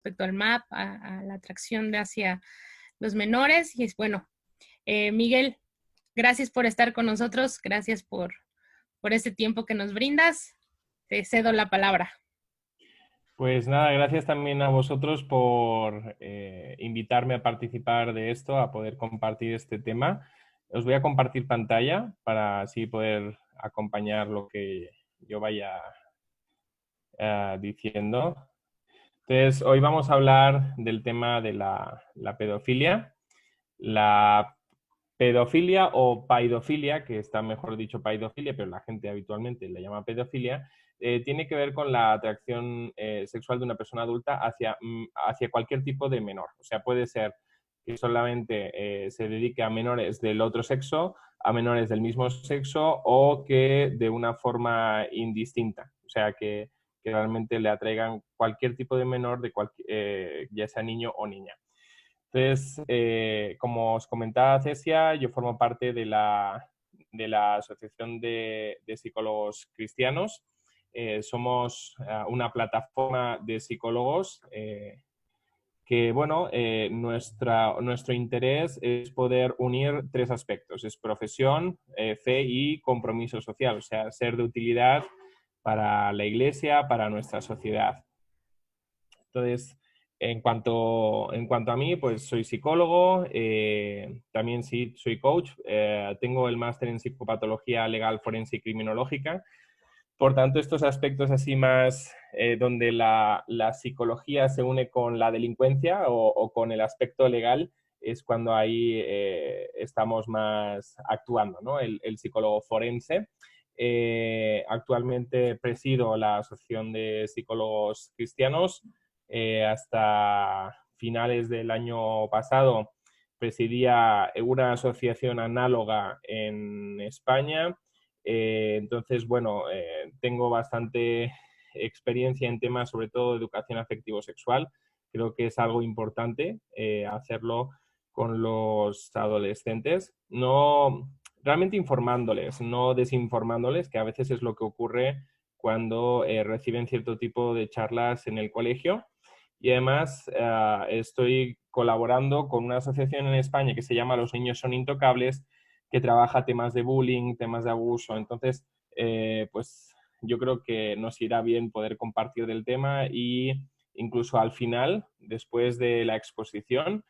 respecto al MAP, a la atracción hacia los menores. Y es bueno, Miguel, gracias por estar con nosotros, gracias por este tiempo que nos brindas. Te cedo la palabra. Pues nada, gracias también a vosotros por invitarme a participar de esto, a poder compartir este tema. Os voy a compartir pantalla para así poder acompañar lo que yo vaya diciendo. Entonces, hoy vamos a hablar del tema de la pedofilia. La pedofilia o paidofilia, que está mejor dicho paidofilia, pero la gente habitualmente la llama pedofilia, tiene que ver con la atracción sexual de una persona adulta hacia cualquier tipo de menor. O sea, puede ser que solamente se dedique a menores del otro sexo, a menores del mismo sexo o que de una forma indistinta. O sea, que realmente le atraigan cualquier tipo de menor, ya sea niño o niña. Entonces, como os comentaba Cecia, yo formo parte de la Asociación de Psicólogos Cristianos. Somos una plataforma de psicólogos que, bueno, nuestro interés es poder unir tres aspectos. Es profesión, fe y compromiso social, o sea, ser de utilidad para la Iglesia, para nuestra sociedad. Entonces, en cuanto a mí, pues soy psicólogo, también sí soy coach, tengo el máster en psicopatología legal, forense y criminológica. Por tanto, estos aspectos así más donde la psicología se une con la delincuencia o con el aspecto legal es cuando ahí estamos más actuando, ¿no? El psicólogo forense. Actualmente presido la Asociación de Psicólogos Cristianos. Hasta finales del año pasado presidía una asociación análoga en España. Entonces, bueno, tengo bastante experiencia en temas, sobre todo de educación afectivo-sexual. Creo que es algo importante hacerlo con los adolescentes. No, realmente informándoles, no desinformándoles, que a veces es lo que ocurre cuando reciben cierto tipo de charlas en el colegio. Y además estoy colaborando con una asociación en España que se llama Los Niños Son Intocables, que trabaja temas de bullying, temas de abuso. Entonces, pues yo creo que nos irá bien poder compartir del tema y incluso al final, después de la exposición,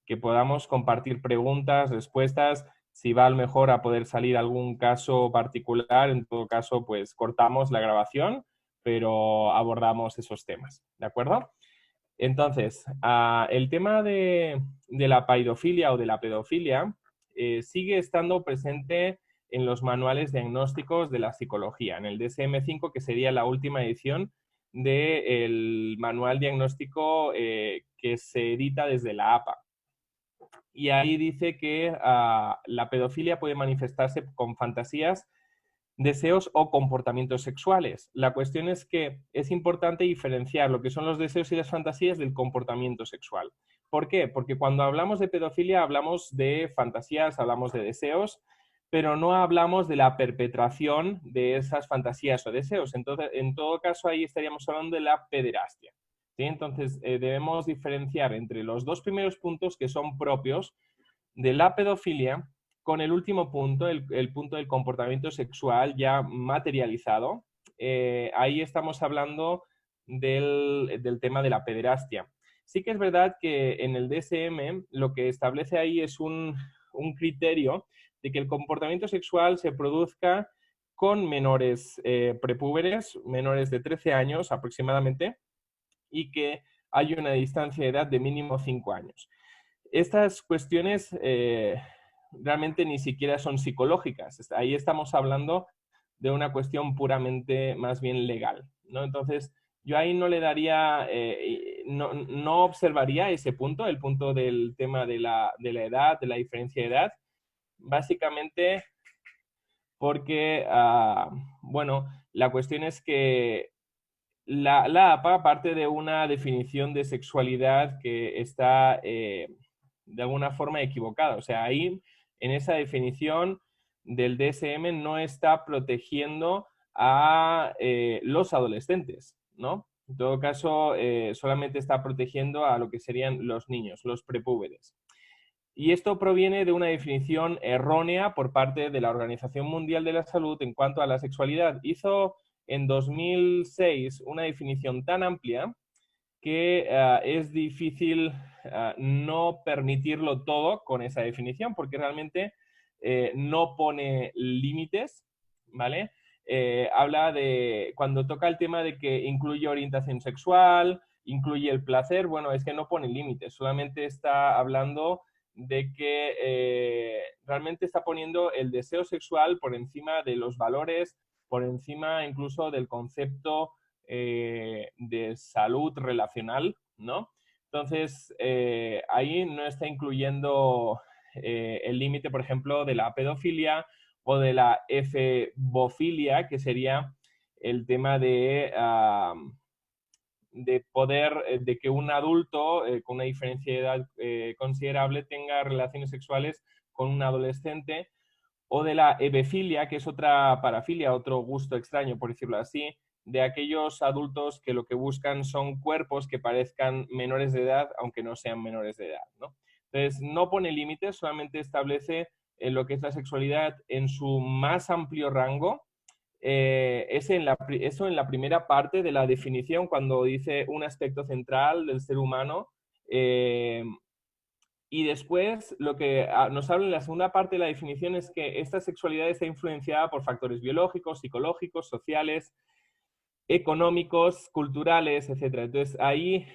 que podamos compartir preguntas, respuestas, si va a lo mejor a poder salir algún caso particular, en todo caso, pues cortamos la grabación, pero abordamos esos temas, ¿de acuerdo? Entonces, el tema de la paidofilia o de la pedofilia sigue estando presente en los manuales diagnósticos de la psicología, en el DSM-5, que sería la última edición del manual diagnóstico que se edita desde la APA. Y ahí dice que la pedofilia puede manifestarse con fantasías, deseos o comportamientos sexuales. La cuestión es que es importante diferenciar lo que son los deseos y las fantasías del comportamiento sexual. ¿Por qué? Porque cuando hablamos de pedofilia hablamos de fantasías, hablamos de deseos, pero no hablamos de la perpetración de esas fantasías o deseos. Entonces, en todo caso, ahí estaríamos hablando de la pederastia. ¿Sí? Entonces, debemos diferenciar entre los dos primeros puntos que son propios de la pedofilia con el último punto, el punto del comportamiento sexual ya materializado. Ahí estamos hablando del tema de la pederastia. Sí que es verdad que en el DSM lo que establece ahí es un criterio de que el comportamiento sexual se produzca con menores prepúberes, menores de 13 años aproximadamente, y que hay una distancia de edad de mínimo 5 años. Estas cuestiones realmente ni siquiera son psicológicas. Ahí estamos hablando de una cuestión puramente más bien legal, ¿no? Entonces, yo ahí no le daría, no observaría ese punto, el punto del tema de la edad, de la diferencia de edad, básicamente porque, bueno, la cuestión es que la APA parte de una definición de sexualidad que está de alguna forma equivocada. O sea, ahí en esa definición del DSM no está protegiendo a los adolescentes, ¿no? En todo caso, solamente está protegiendo a lo que serían los niños, los prepúberes. Y esto proviene de una definición errónea por parte de la Organización Mundial de la Salud en cuanto a la sexualidad. Hizo en 2006 una definición tan amplia que es difícil no permitirlo todo con esa definición, porque realmente no pone límites, ¿vale? Habla de, cuando toca el tema de que incluye orientación sexual, incluye el placer, bueno, es que no pone límites, solamente está hablando de que realmente está poniendo el deseo sexual por encima de los valores, por encima incluso del concepto de salud relacional, ¿no? Entonces, ahí no está incluyendo el límite, por ejemplo, de la pedofilia o de la efebofilia, que sería el tema de poder, de que un adulto con una diferencia de edad considerable tenga relaciones sexuales con un adolescente, o de la hebefilia, que es otra parafilia, otro gusto extraño, por decirlo así, de aquellos adultos que lo que buscan son cuerpos que parezcan menores de edad, aunque no sean menores de edad, ¿no? Entonces, no pone límites, solamente establece lo que es la sexualidad en su más amplio rango. Eso en la primera parte de la definición, cuando dice un aspecto central del ser humano. Y después lo que nos habla en la segunda parte de la definición es que esta sexualidad está influenciada por factores biológicos, psicológicos, sociales, económicos, culturales, etc. Entonces ahí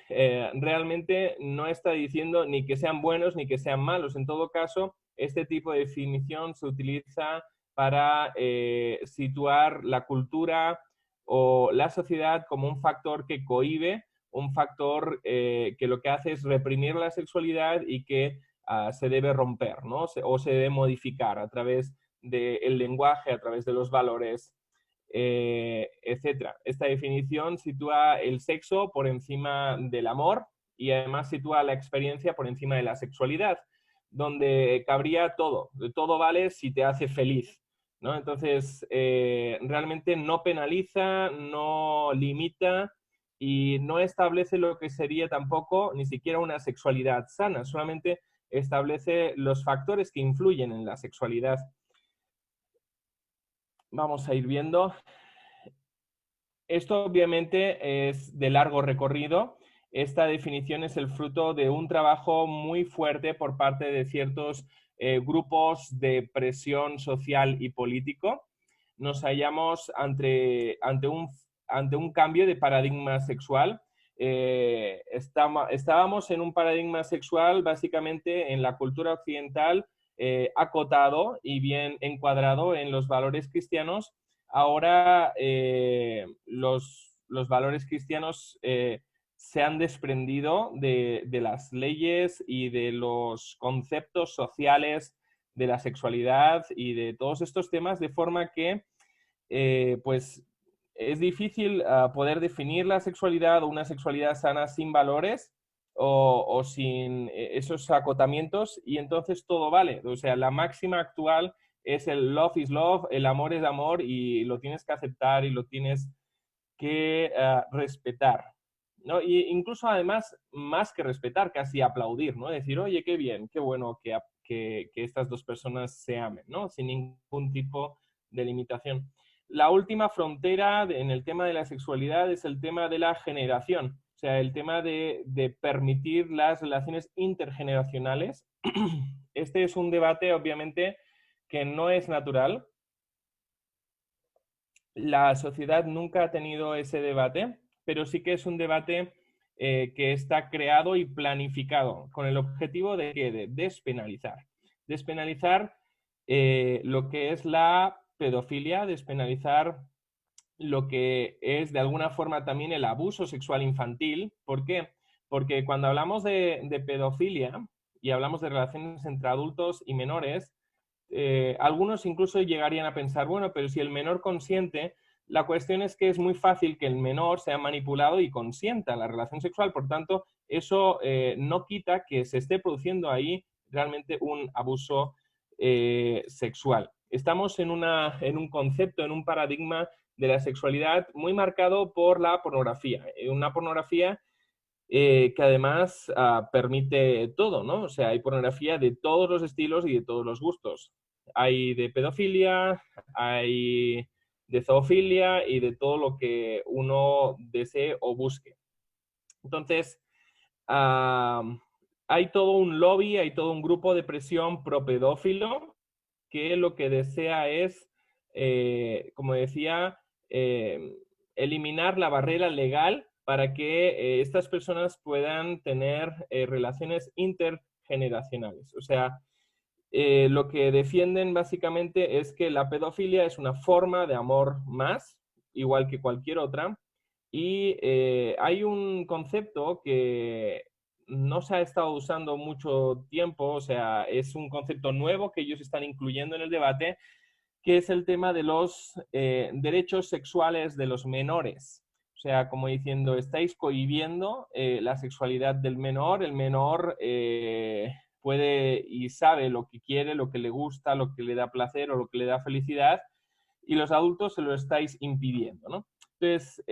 realmente no está diciendo ni que sean buenos ni que sean malos. En todo caso, este tipo de definición se utiliza para situar la cultura o la sociedad como un factor que cohíbe, un factor que lo que hace es reprimir la sexualidad y que se debe romper, ¿no? O se debe modificar a través del lenguaje, a través de los valores, etcétera. Esta definición sitúa el sexo por encima del amor y además sitúa la experiencia por encima de la sexualidad, donde cabría todo. Todo vale si te hace feliz, ¿no? Entonces, realmente no penaliza, no limita y no establece lo que sería tampoco ni siquiera una sexualidad sana, solamente establece los factores que influyen en la sexualidad. Vamos a ir viendo. Esto obviamente es de largo recorrido. Esta definición es el fruto de un trabajo muy fuerte por parte de ciertos grupos de presión social y político. Nos hallamos ante un cambio de paradigma sexual. Estábamos en un paradigma sexual básicamente en la cultura occidental acotado y bien encuadrado en los valores cristianos. Ahora los valores cristianos se han desprendido de las leyes y de los conceptos sociales de la sexualidad y de todos estos temas, de forma que pues es difícil poder definir la sexualidad o una sexualidad sana sin valores o sin esos acotamientos, y entonces todo vale. O sea, la máxima actual es el love is love, el amor es amor y lo tienes que aceptar y lo tienes que respetar, ¿no? Y incluso además, más que respetar, casi aplaudir, ¿no? Decir, oye, qué bien, qué bueno que estas dos personas se amen, ¿no? Sin ningún tipo de limitación. La última frontera en el tema de la sexualidad es el tema de la generación, o sea, el tema de permitir las relaciones intergeneracionales. Este es un debate, obviamente, que no es natural. La sociedad nunca ha tenido ese debate, pero sí que es un debate que está creado y planificado con el objetivo de despenalizar. Despenalizar lo que es la pedofilia, despenalizar lo que es de alguna forma también el abuso sexual infantil. ¿Por qué? Porque cuando hablamos de pedofilia y hablamos de relaciones entre adultos y menores, algunos incluso llegarían a pensar, bueno, pero si el menor consiente, la cuestión es que es muy fácil que el menor sea manipulado y consienta la relación sexual. Por tanto, eso no quita que se esté produciendo ahí realmente un abuso sexual. Estamos en un concepto, en un paradigma de la sexualidad muy marcado por la pornografía. Una pornografía que además permite todo, ¿no? O sea, hay pornografía de todos los estilos y de todos los gustos. Hay de pedofilia, hay de zoofilia y de todo lo que uno desee o busque. Entonces, hay todo un lobby, hay todo un grupo de presión pro pedófilo que lo que desea es, como decía, eliminar la barrera legal para que estas personas puedan tener relaciones intergeneracionales. O sea, lo que defienden básicamente es que la pedofilia es una forma de amor más, igual que cualquier otra, y hay un concepto que no se ha estado usando mucho tiempo, o sea, es un concepto nuevo que ellos están incluyendo en el debate, que es el tema de los derechos sexuales de los menores. O sea, como diciendo, estáis cohibiendo la sexualidad del menor, el menor puede y sabe lo que quiere, lo que le gusta, lo que le da placer o lo que le da felicidad, y los adultos se lo estáis impidiendo, ¿no? Entonces,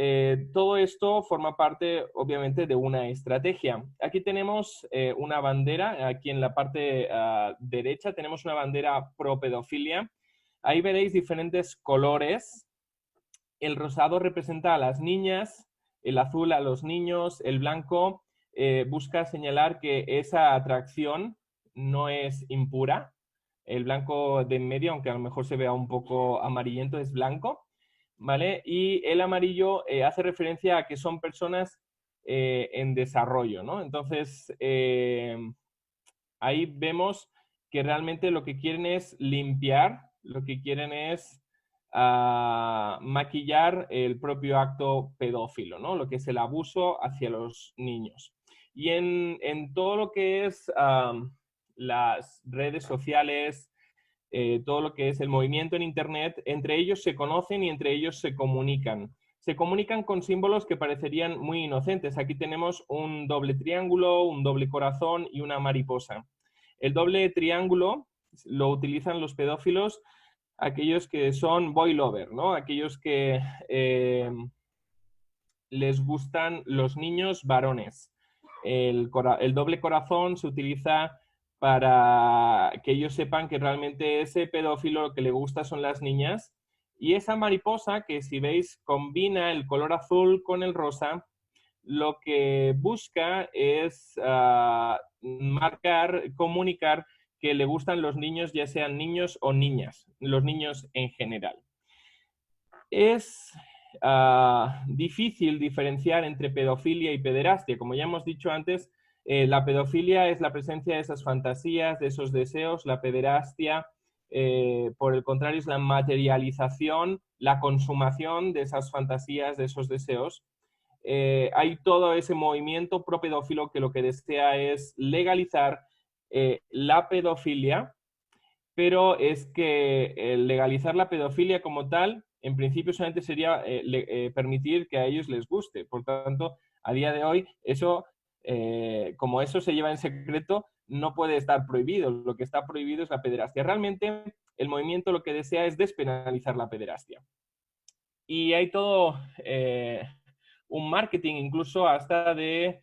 todo esto forma parte, obviamente, de una estrategia. Aquí tenemos una bandera, aquí en la parte derecha tenemos una bandera pro pedofilia. Ahí veréis diferentes colores. El rosado representa a las niñas, el azul a los niños, el blanco busca señalar que esa atracción no es impura. El blanco de en medio, aunque a lo mejor se vea un poco amarillento, es blanco, ¿vale? Y el amarillo hace referencia a que son personas en desarrollo, ¿no? Entonces, ahí vemos que realmente lo que quieren es limpiar, lo que quieren es maquillar el propio acto pedófilo, ¿no? Lo que es el abuso hacia los niños. Y en todo lo que es las redes sociales, todo lo que es el movimiento en Internet, entre ellos se conocen y entre ellos se comunican. Se comunican con símbolos que parecerían muy inocentes. Aquí tenemos un doble triángulo, un doble corazón y una mariposa. El doble triángulo lo utilizan los pedófilos, aquellos que son boy lover, ¿no? Aquellos que les gustan los niños varones. El doble corazón se utiliza para que ellos sepan que realmente ese pedófilo lo que le gusta son las niñas. Y esa mariposa, que si veis combina el color azul con el rosa, lo que busca es marcar, comunicar que le gustan los niños, ya sean niños o niñas, los niños en general. Es difícil diferenciar entre pedofilia y pederastia. Como ya hemos dicho antes, la pedofilia es la presencia de esas fantasías, de esos deseos. La pederastia, por el contrario, es la materialización, la consumación de esas fantasías, de esos deseos. Hay todo ese movimiento pro-pedófilo que lo que desea es legalizar la pedofilia, pero es que legalizar la pedofilia como tal, en principio solamente sería permitir que a ellos les guste. Por tanto, a día de hoy, eso, como eso se lleva en secreto, no puede estar prohibido. Lo que está prohibido es la pederastia. Realmente, el movimiento lo que desea es despenalizar la pederastia. Y hay todo un marketing, incluso hasta de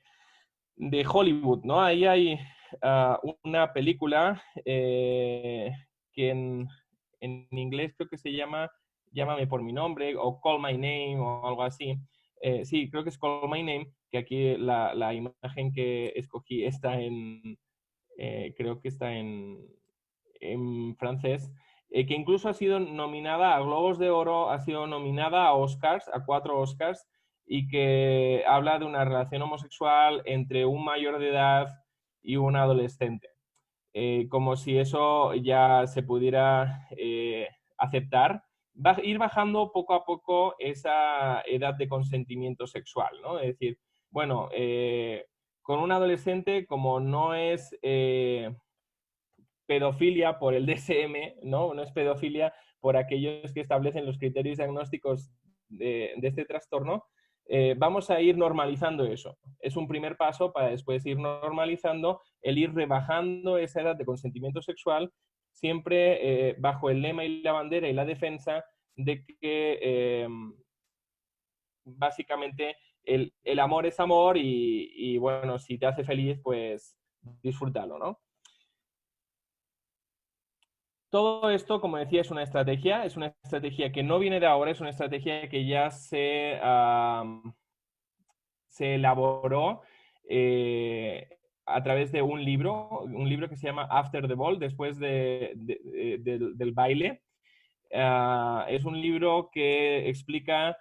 Hollywood, ¿no? Ahí hay una película que en inglés creo que se llama Llámame por mi nombre o Call My Name o algo así. Sí, creo que es Call My Name, que aquí la imagen que escogí está creo que está en francés, que incluso ha sido nominada a Globos de Oro, ha sido nominada a Oscars, a 4 Oscars, y que habla de una relación homosexual entre un mayor de edad y un adolescente. Como si eso ya se pudiera aceptar, va a ir bajando poco a poco esa edad de consentimiento sexual, ¿no? Es decir, bueno, con un adolescente, como no es pedofilia por el DSM, ¿no? No es pedofilia por aquellos que establecen los criterios diagnósticos de este trastorno, vamos a ir normalizando eso. Es un primer paso para después ir normalizando el ir rebajando esa edad de consentimiento sexual, siempre bajo el lema y la bandera y la defensa de que básicamente el amor es amor y, bueno, si te hace feliz, pues disfrútalo, ¿no? Todo esto, como decía, es una estrategia que no viene de ahora, es una estrategia que ya se elaboró a través de un libro que se llama After the Ball, después del baile. Es un libro que explica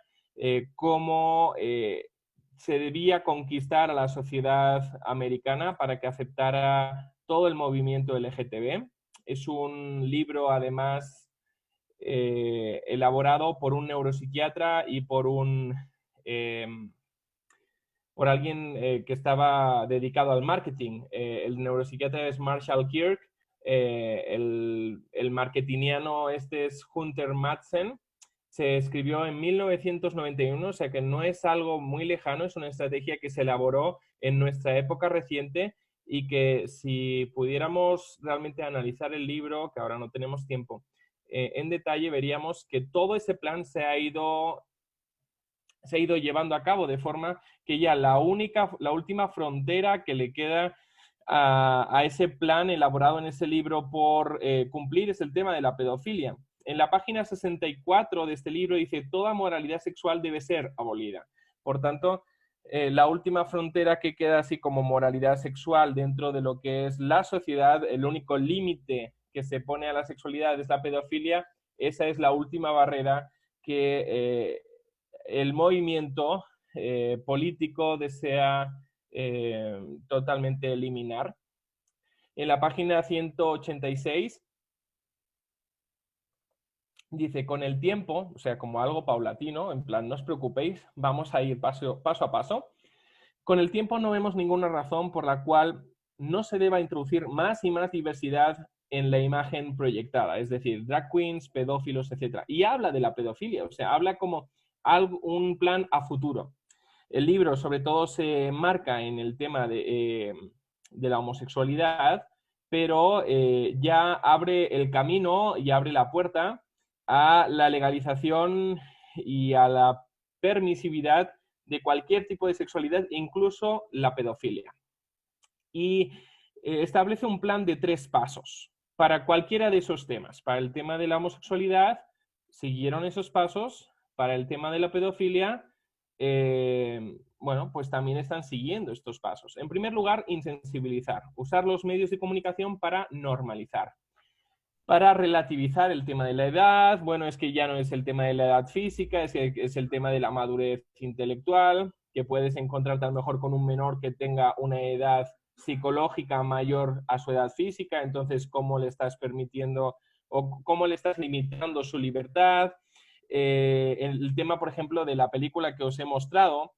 cómo se debía conquistar a la sociedad americana para que aceptara todo el movimiento LGTB. Es un libro, además, elaborado por un neuropsiquiatra y por alguien que estaba dedicado al marketing. El neuropsiquiatra es Marshall Kirk, el marketingiano este es Hunter Madsen. Se escribió en 1991, o sea que no es algo muy lejano, es una estrategia que se elaboró en nuestra época reciente y que si pudiéramos realmente analizar el libro, que ahora no tenemos tiempo, en detalle veríamos que todo ese plan se ha ido llevando a cabo, de forma que ya la última frontera que le queda a ese plan elaborado en ese libro por cumplir es el tema de la pedofilia. En la página 64 de este libro dice: toda moralidad sexual debe ser abolida. Por tanto, la última frontera que queda así como moralidad sexual dentro de lo que es la sociedad, el único límite que se pone a la sexualidad es la pedofilia. Esa es la última barrera que el movimiento político desea totalmente eliminar. En la página 186 dice: con el tiempo, o sea, como algo paulatino, en plan, no os preocupéis, vamos a ir paso a paso. Con el tiempo no vemos ninguna razón por la cual no se deba introducir más y más diversidad en la imagen proyectada, es decir, drag queens, pedófilos, etc. Y habla de la pedofilia, o sea, habla como un plan a futuro. El libro sobre todo se marca en el tema de la homosexualidad, pero ya abre el camino y abre la puerta a la legalización y a la permisividad de cualquier tipo de sexualidad, incluso la pedofilia. Y establece un plan de 3 pasos para cualquiera de esos temas. Para el tema de la homosexualidad, siguieron esos pasos. Para el tema de la pedofilia, bueno, pues también están siguiendo estos pasos. En primer lugar, insensibilizar, usar los medios de comunicación para normalizar, para relativizar el tema de la edad. Bueno, es que ya no es el tema de la edad física, es el tema de la madurez intelectual, que puedes encontrarte a lo mejor con un menor que tenga una edad psicológica mayor a su edad física, entonces cómo le estás permitiendo o cómo le estás limitando su libertad. El tema, por ejemplo, de la película que os he mostrado,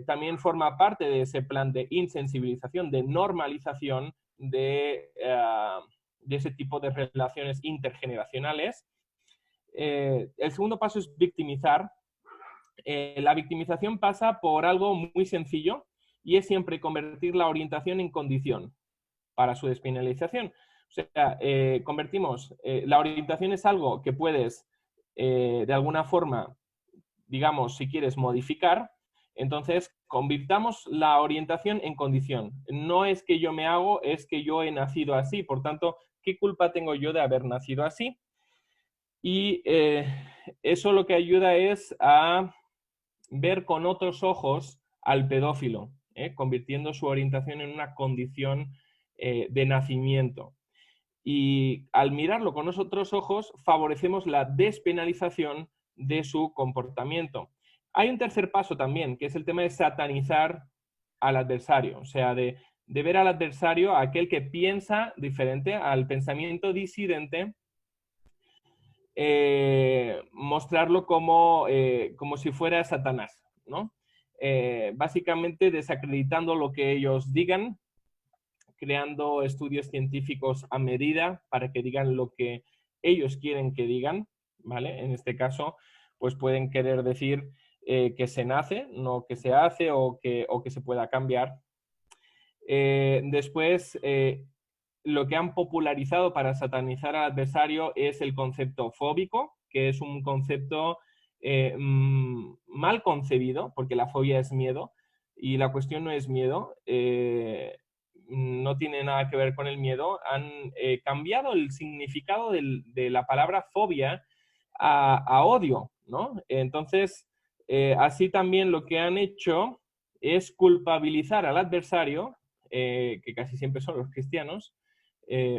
también forma parte de ese plan de insensibilización, de normalización de ese tipo de relaciones intergeneracionales. El segundo paso es victimizar. La victimización pasa por algo muy sencillo y es siempre convertir la orientación en condición para su despenalización. O sea, convertimos, la orientación es algo que puedes de alguna forma, digamos, si quieres, modificar. Entonces, convirtamos la orientación en condición. No es que yo me hago, es que yo he nacido así. Por tanto, ¿qué culpa tengo yo de haber nacido así? Y eso lo que ayuda es a ver con otros ojos al pedófilo, convirtiendo su orientación en una condición de nacimiento. Y al mirarlo con otros ojos, favorecemos la despenalización de su comportamiento. Hay un tercer paso también, que es el tema de satanizar al adversario, o sea, de ver al adversario, a aquel que piensa diferente, al pensamiento disidente, mostrarlo como si fuera Satanás, ¿no? Básicamente desacreditando lo que ellos digan, creando estudios científicos a medida para que digan lo que ellos quieren que digan, ¿vale? En este caso, pues pueden querer decir que se nace, no que se hace o que se pueda cambiar. Después, lo que han popularizado para satanizar al adversario es el concepto fóbico, que es un concepto mal concebido, porque la fobia es miedo, y la cuestión no es miedo, no tiene nada que ver con el miedo. Han cambiado el significado de la palabra fobia a odio, ¿no? Entonces, así también lo que han hecho es culpabilizar al adversario, que casi siempre son los cristianos,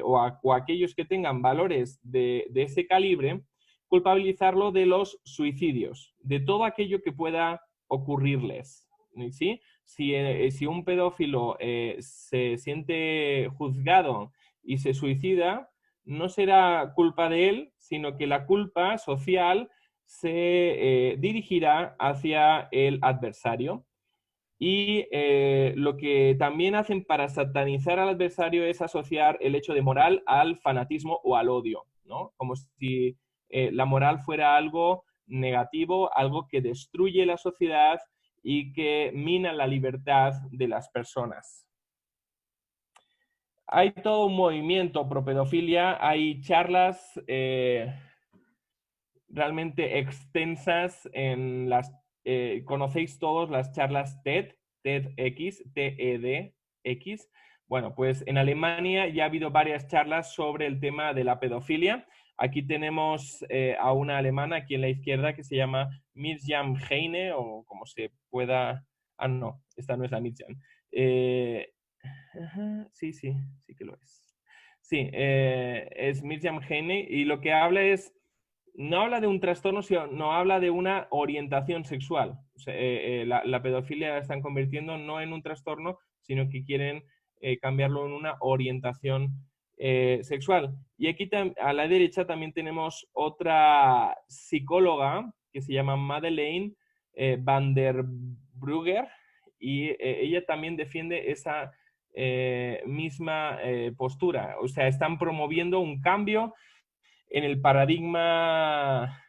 o aquellos que tengan valores de ese calibre, culpabilizarlo de los suicidios, de todo aquello que pueda ocurrirles, ¿sí? Si un pedófilo se siente juzgado y se suicida, no será culpa de él, sino que la culpa social se dirigirá hacia el adversario. Y lo que también hacen para satanizar al adversario es asociar el hecho de moral al fanatismo o al odio, ¿no? Como si la moral fuera algo negativo, algo que destruye la sociedad y que mina la libertad de las personas. Hay todo un movimiento pro pedofilia, hay charlas realmente extensas en las... conocéis todos las charlas TED, TEDx, TEDx. Bueno, pues en Alemania ya ha habido varias charlas sobre el tema de la pedofilia. Aquí tenemos a una alemana aquí en la izquierda que se llama Mirjam Heine, o como se pueda... Ah, no, esta no es la Mirjam. Sí, sí, sí que lo es. Sí, es Mirjam Heine y lo que habla es, no habla de un trastorno, sino no habla de una orientación sexual. O sea, la pedofilia la están convirtiendo no en un trastorno, sino que quieren cambiarlo en una orientación sexual. Y aquí a la derecha también tenemos otra psicóloga que se llama Madeleine van der Brugger y ella también defiende esa misma postura. O sea, están promoviendo un cambio en el paradigma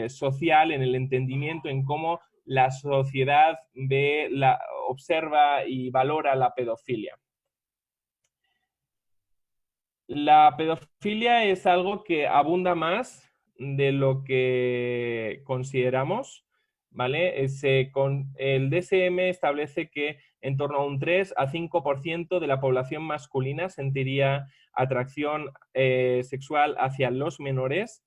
social, en el entendimiento, en cómo la sociedad ve, observa y valora la pedofilia. La pedofilia es algo que abunda más de lo que consideramos, ¿vale? El DSM establece que en torno a un 3 a 5% de la población masculina sentiría atracción sexual hacia los menores.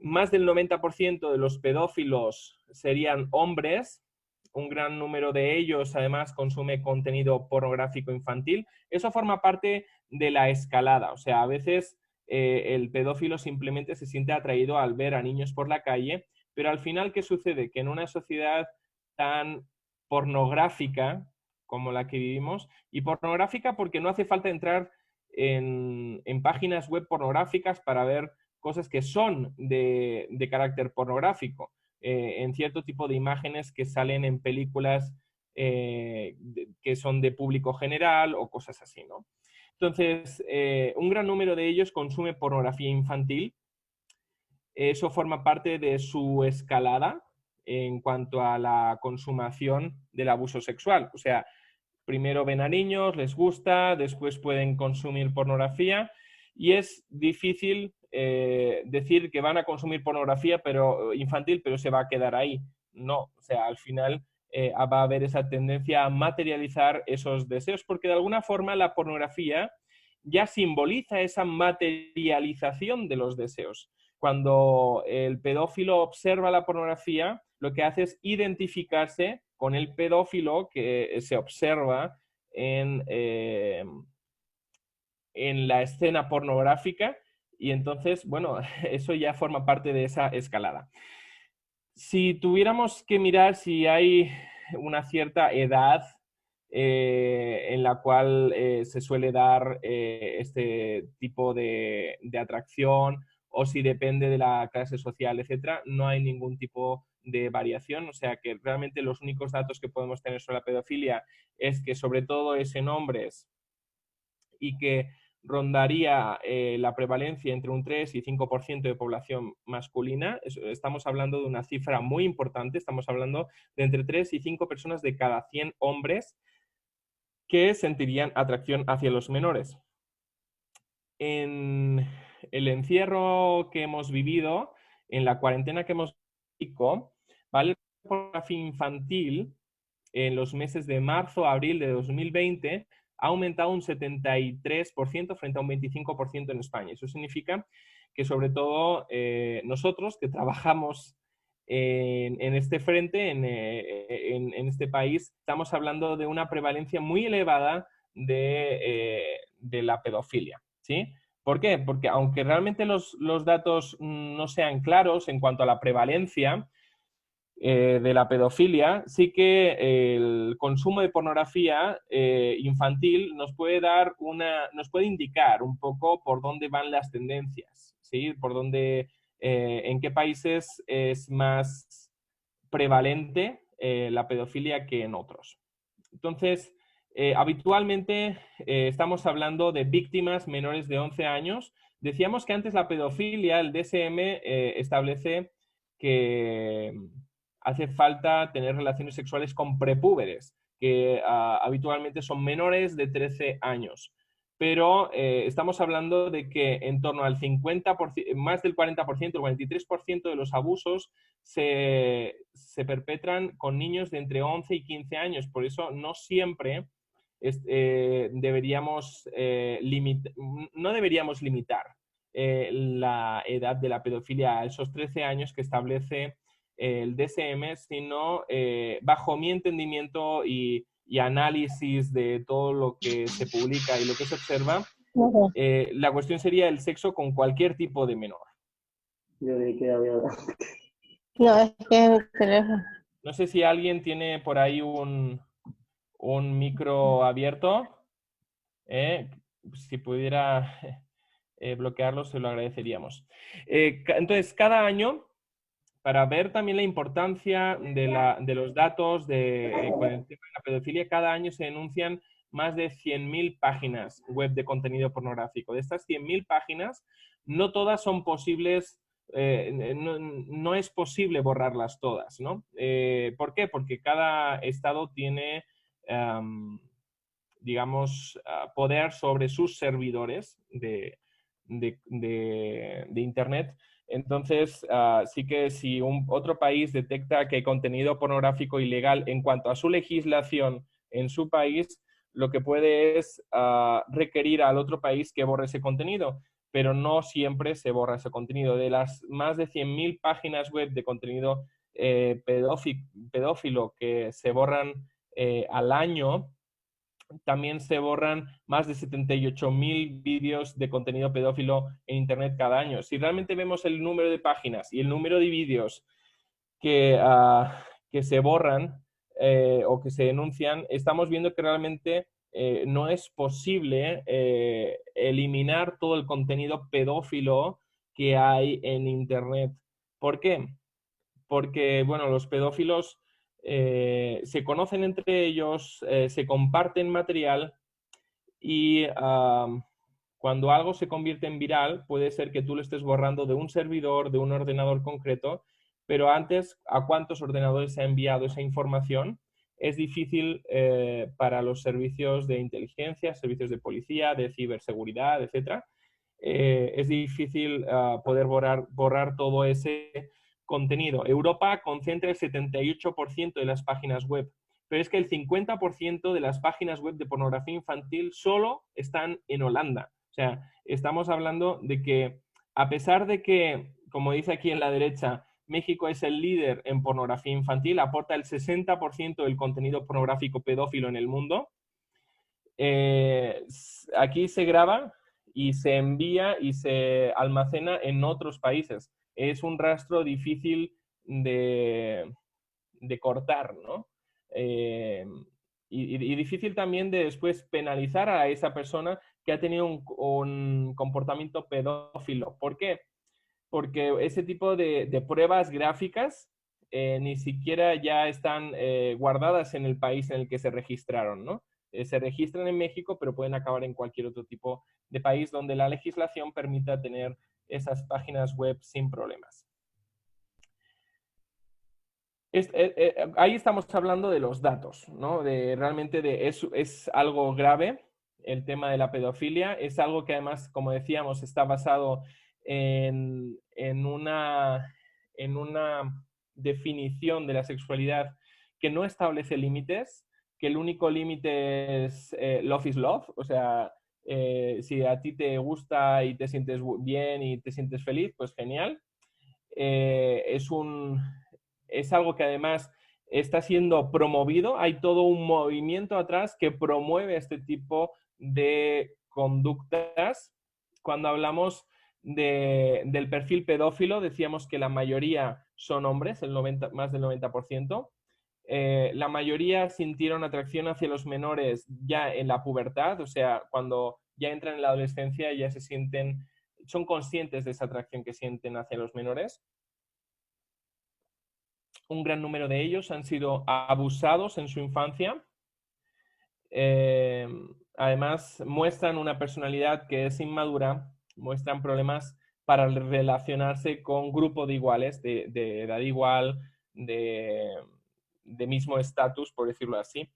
Más del 90% de los pedófilos serían hombres. Un gran número de ellos, además, consume contenido pornográfico infantil. Eso forma parte de la escalada. O sea, a veces el pedófilo simplemente se siente atraído al ver a niños por la calle, pero al final, ¿qué sucede? Que en una sociedad tan pornográfica como la que vivimos, y pornográfica porque no hace falta entrar en páginas web pornográficas para ver cosas que son de carácter pornográfico, en cierto tipo de imágenes que salen en películas que son de público general o cosas así, ¿no? Entonces, un gran número de ellos consume pornografía infantil. Eso forma parte de su escalada en cuanto a la consumación del abuso sexual. O sea, primero ven a niños, les gusta, después pueden consumir pornografía y es difícil decir que van a consumir pornografía pero infantil, pero se va a quedar ahí. No, o sea, al final va a haber esa tendencia a materializar esos deseos porque de alguna forma la pornografía ya simboliza esa materialización de los deseos. Cuando el pedófilo observa la pornografía, lo que hace es identificarse con el pedófilo que se observa en la escena pornográfica y entonces, bueno, eso ya forma parte de esa escalada. Si tuviéramos que mirar si hay una cierta edad en la cual se suele dar este tipo de atracción o si depende de la clase social, etcétera, no hay ningún tipo de variación. O sea que realmente los únicos datos que podemos tener sobre la pedofilia es que sobre todo es en hombres y que rondaría la prevalencia entre un 3 y 5% de población masculina. Estamos hablando de una cifra muy importante, estamos hablando de entre 3 y 5 personas de cada 100 hombres que sentirían atracción hacia los menores. En el encierro que hemos vivido, en la cuarentena que hemos visto, ¿vale? La pornografía infantil en los meses de marzo a abril de 2020 ha aumentado un 73% frente a un 25% en España. Eso significa que sobre todo nosotros que trabajamos en este frente, en este país, estamos hablando de una prevalencia muy elevada de la pedofilia, ¿sí? ¿Por qué? Porque aunque realmente los datos no sean claros en cuanto a la prevalencia de la pedofilia, sí que el consumo de pornografía infantil nos puede nos puede indicar un poco por dónde van las tendencias, ¿sí? Por dónde, en qué países es más prevalente la pedofilia que en otros. Entonces, habitualmente estamos hablando de víctimas menores de 11 años. Decíamos que antes la pedofilia, el DSM, establece que hace falta tener relaciones sexuales con prepúberes, que habitualmente son menores de 13 años. Pero estamos hablando de que en torno al 50%, más del 40%, el 43% de los abusos se perpetran con niños de entre 11 y 15 años. Por eso no siempre deberíamos no deberíamos limitar la edad de la pedofilia a esos 13 años que establece el DSM, sino bajo mi entendimiento y análisis de todo lo que se publica y lo que se observa, la cuestión sería el sexo con cualquier tipo de menor. Yo de qué había hablado. No, es que es el teléfono. No sé si alguien tiene por ahí un micro abierto. Si pudiera bloquearlo, se lo agradeceríamos. Entonces, cada año, para ver también la importancia de los datos con el tema de la pedofilia, cada año se denuncian más de 100.000 páginas web de contenido pornográfico. De estas 100.000 páginas, no todas son posibles, no es posible borrarlas todas, ¿no? ¿Por qué? Porque cada estado tiene, digamos, poder sobre sus servidores de Internet. Entonces, sí que si otro país detecta que hay contenido pornográfico ilegal en cuanto a su legislación en su país, lo que puede es requerir al otro país que borre ese contenido, pero no siempre se borra ese contenido. De las más de 100.000 páginas web de contenido pedófilo que se borran al año, también se borran más de 78.000 vídeos de contenido pedófilo en Internet cada año. Si realmente vemos el número de páginas y el número de vídeos que se borran o que se denuncian, estamos viendo que realmente no es posible eliminar todo el contenido pedófilo que hay en Internet. ¿Por qué? Porque, bueno, los pedófilos se conocen entre ellos, se comparten material y cuando algo se convierte en viral, puede ser que tú lo estés borrando de un servidor, de un ordenador concreto, pero antes, ¿a cuántos ordenadores se ha enviado esa información? Es difícil para los servicios de inteligencia, servicios de policía, de ciberseguridad, etc. Es difícil poder borrar todo ese contenido. Europa concentra el 78% de las páginas web, pero es que el 50% de las páginas web de pornografía infantil solo están en Holanda. O sea, estamos hablando de que, a pesar de que, como dice aquí en la derecha, México es el líder en pornografía infantil, aporta el 60% del contenido pornográfico pedófilo en el mundo, aquí se graba y se envía y se almacena en otros países. Es un rastro difícil de cortar, ¿no? Y difícil también de después penalizar a esa persona que ha tenido un comportamiento pedófilo. ¿Por qué? Porque ese tipo de pruebas gráficas ni siquiera ya están guardadas en el país en el que se registraron, ¿no? Se registran en México, pero pueden acabar en cualquier otro tipo de país donde la legislación permita tener esas páginas web sin problemas. Ahí estamos hablando de los datos, ¿no? Realmente es algo grave el tema de la pedofilia. Es algo que además, como decíamos, está basado en una en una definición de la sexualidad que no establece límites, que el único límite es love is love, o sea, si a ti te gusta y te sientes bien y te sientes feliz, pues genial. Es algo que además está siendo promovido, hay todo un movimiento atrás que promueve este tipo de conductas. Cuando hablamos del perfil pedófilo, decíamos que la mayoría son hombres, más del 90%. La mayoría sintieron atracción hacia los menores ya en la pubertad, o sea, cuando ya entran en la adolescencia ya son conscientes de esa atracción que sienten hacia los menores. Un gran número de ellos han sido abusados en su infancia. Además, muestran una personalidad que es inmadura, muestran problemas para relacionarse con grupo de iguales, de edad igual, de mismo estatus, por decirlo así.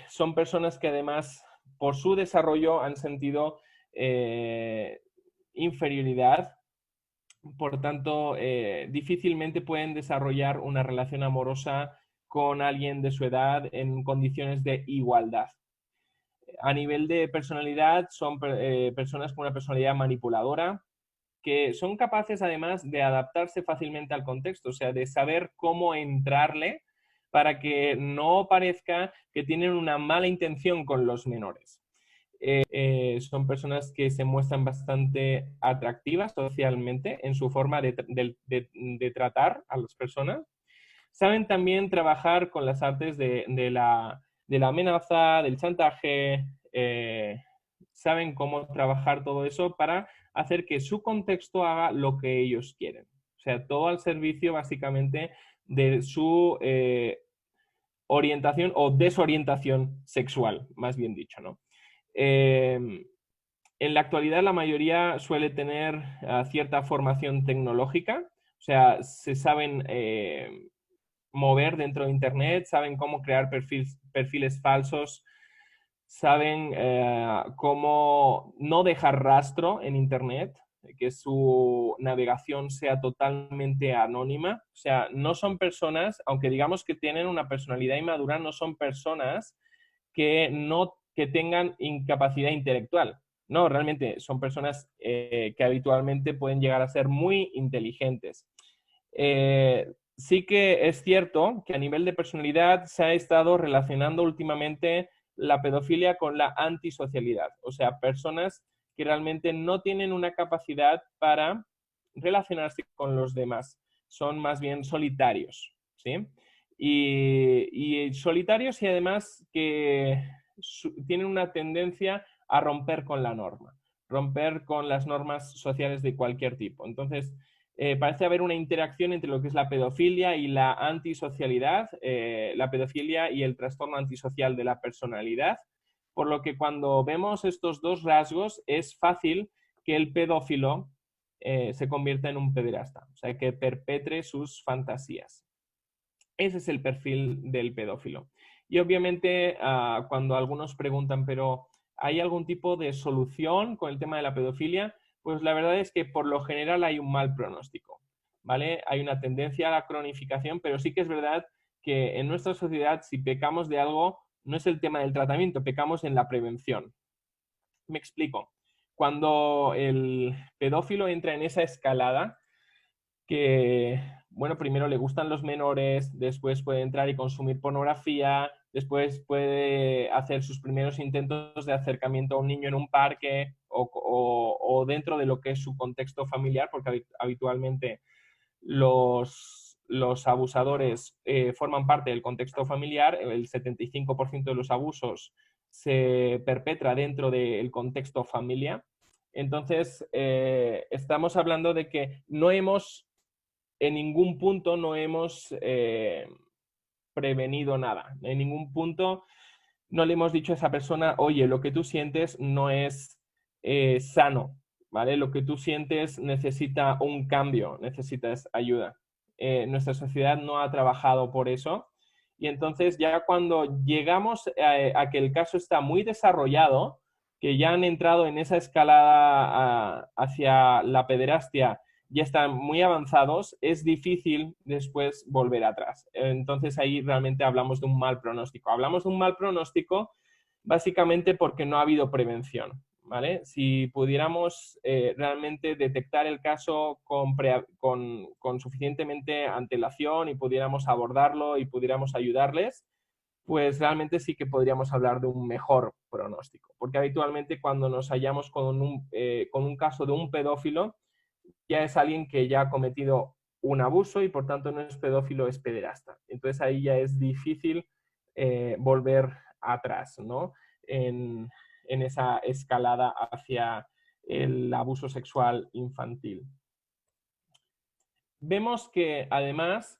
Son personas que además, por su desarrollo, han sentido inferioridad. Por tanto, difícilmente pueden desarrollar una relación amorosa con alguien de su edad en condiciones de igualdad. A nivel de personalidad, son personas con una personalidad manipuladora, que son capaces además de adaptarse fácilmente al contexto, o sea, de saber cómo entrarle para que no parezca que tienen una mala intención con los menores. Son personas que se muestran bastante atractivas socialmente en su forma de tratar a las personas. Saben también trabajar con las artes de la amenaza, del chantaje, saben cómo trabajar todo eso para hacer que su contexto haga lo que ellos quieren. O sea, todo al servicio básicamente de su orientación o desorientación sexual, más bien dicho, ¿no? En la actualidad la mayoría suele tener cierta formación tecnológica, o sea, se saben mover dentro de Internet, saben cómo crear perfiles falsos, saben cómo no dejar rastro en Internet, que su navegación sea totalmente anónima. O sea, no son personas, aunque digamos que tienen una personalidad inmadura, no son personas que tengan incapacidad intelectual. No, realmente son personas que habitualmente pueden llegar a ser muy inteligentes. Sí que es cierto que a nivel de personalidad se ha estado relacionando últimamente la pedofilia con la antisocialidad. O sea, personas que realmente no tienen una capacidad para relacionarse con los demás. Son más bien solitarios, ¿sí? Y solitarios y además que tienen una tendencia a romper con la norma, romper con las normas sociales de cualquier tipo. Entonces, parece haber una interacción entre lo que es la pedofilia y la antisocialidad, la pedofilia y el trastorno antisocial de la personalidad, por lo que cuando vemos estos dos rasgos es fácil que el pedófilo se convierta en un pederasta, o sea, que perpetre sus fantasías. Ese es el perfil del pedófilo. Y obviamente cuando algunos preguntan, pero ¿hay algún tipo de solución con el tema de la pedofilia? Pues la verdad es que por lo general hay un mal pronóstico, ¿vale? Hay una tendencia a la cronificación, pero sí que es verdad que en nuestra sociedad si pecamos de algo no es el tema del tratamiento, pecamos en la prevención. Me explico. Cuando el pedófilo entra en esa escalada que, bueno, primero le gustan los menores, después puede entrar y consumir pornografía, después puede hacer sus primeros intentos de acercamiento a un niño en un parque o dentro de lo que es su contexto familiar, porque habitualmente los abusadores forman parte del contexto familiar, el 75% de los abusos se perpetra dentro del contexto familiar. Entonces, estamos hablando de que en ningún punto no hemos prevenido nada. En ningún punto no le hemos dicho a esa persona, oye, lo que tú sientes no es sano, ¿vale? Lo que tú sientes necesita un cambio, necesitas ayuda. Nuestra sociedad no ha trabajado por eso. Y entonces ya cuando llegamos a que el caso está muy desarrollado, que ya han entrado en esa escalada hacia la pederastia, ya están muy avanzados, es difícil después volver atrás. Entonces ahí realmente hablamos de un mal pronóstico. Hablamos de un mal pronóstico básicamente porque no ha habido prevención, ¿vale? Si pudiéramos realmente detectar el caso con suficientemente antelación y pudiéramos abordarlo y pudiéramos ayudarles, pues realmente sí que podríamos hablar de un mejor pronóstico. Porque habitualmente cuando nos hallamos con un caso de un pedófilo, ya es alguien que ya ha cometido un abuso y por tanto no es pedófilo, es pederasta. Entonces ahí ya es difícil volver atrás, ¿no? En esa escalada hacia el abuso sexual infantil. Vemos que además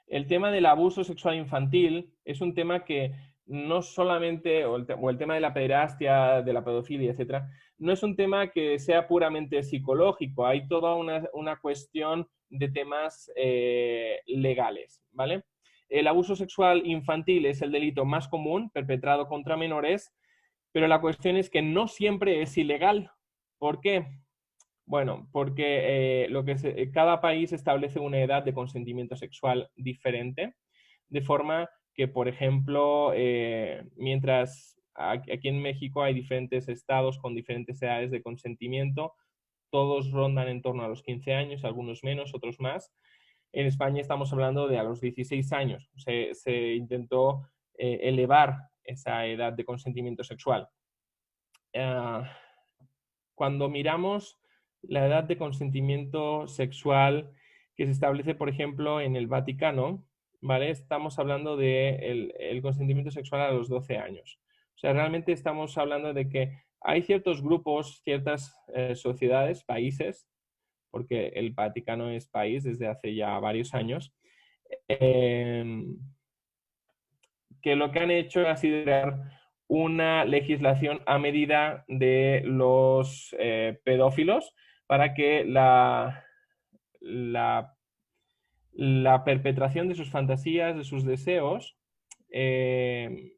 el tema del abuso sexual infantil es un tema que no solamente, o el tema de la pederastia, de la pedofilia, etcétera, no es un tema que sea puramente psicológico, hay toda una cuestión de temas legales, ¿vale? El abuso sexual infantil es el delito más común perpetrado contra menores, pero la cuestión es que no siempre es ilegal. ¿Por qué? Bueno, porque cada país establece una edad de consentimiento sexual diferente, de forma que, por ejemplo, mientras aquí en México hay diferentes estados con diferentes edades de consentimiento, todos rondan en torno a los 15 años, algunos menos, otros más. En España estamos hablando de a los 16 años. Se intentó elevar esa edad de consentimiento sexual. Cuando miramos la edad de consentimiento sexual que se establece, por ejemplo, en el Vaticano, ¿vale? Estamos hablando de el consentimiento sexual a los 12 años. O sea, realmente estamos hablando de que hay ciertos grupos, ciertas sociedades, países, porque el Vaticano es país desde hace ya varios años, que lo que han hecho ha sido crear una legislación a medida de los pedófilos para que la perpetración de sus fantasías, de sus deseos,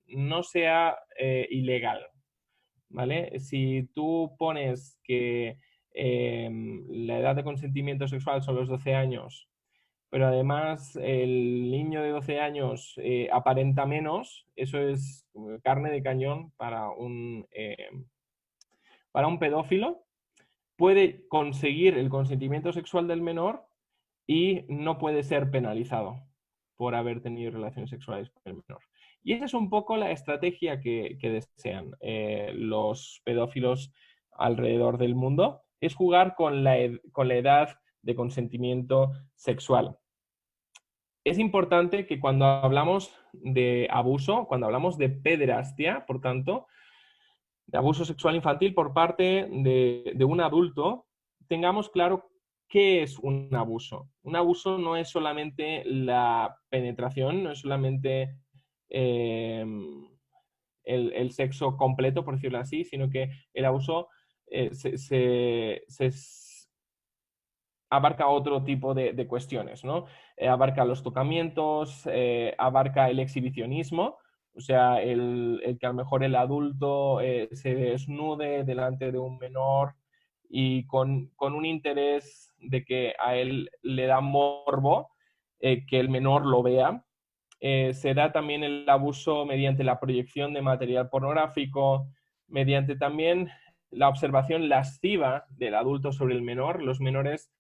no sea ilegal, ¿vale? Si tú pones que la edad de consentimiento sexual son los 12 años, pero además el niño de 12 años aparenta menos, eso es carne de cañón para un pedófilo. Puede conseguir el consentimiento sexual del menor y no puede ser penalizado por haber tenido relaciones sexuales con el menor. Y esa es un poco la estrategia que desean los pedófilos alrededor del mundo, es jugar con la edad de consentimiento sexual. Es importante que cuando hablamos de abuso, cuando hablamos de pederastia, por tanto, de abuso sexual infantil por parte de un adulto, tengamos claro qué es un abuso. Un abuso no es solamente la penetración, no es solamente el sexo completo, por decirlo así, sino que el abuso se abarca otro tipo de cuestiones, ¿no? Abarca los tocamientos, abarca el exhibicionismo, o sea, el que a lo mejor el adulto se desnude delante de un menor y con un interés de que a él le da morbo que el menor lo vea. Se da también el abuso mediante la proyección de material pornográfico, mediante también la observación lasciva del adulto sobre el menor. Los menores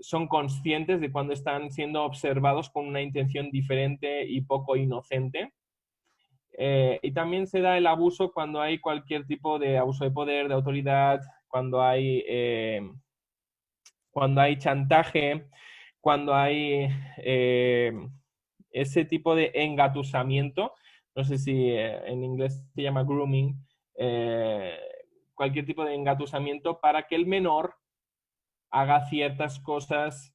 son conscientes de cuando están siendo observados con una intención diferente y poco inocente. Y también se da el abuso cuando hay cualquier tipo de abuso de poder, de autoridad, cuando hay chantaje, cuando hay ese tipo de engatusamiento, no sé si en inglés se llama grooming, cualquier tipo de engatusamiento para que el menor haga ciertas cosas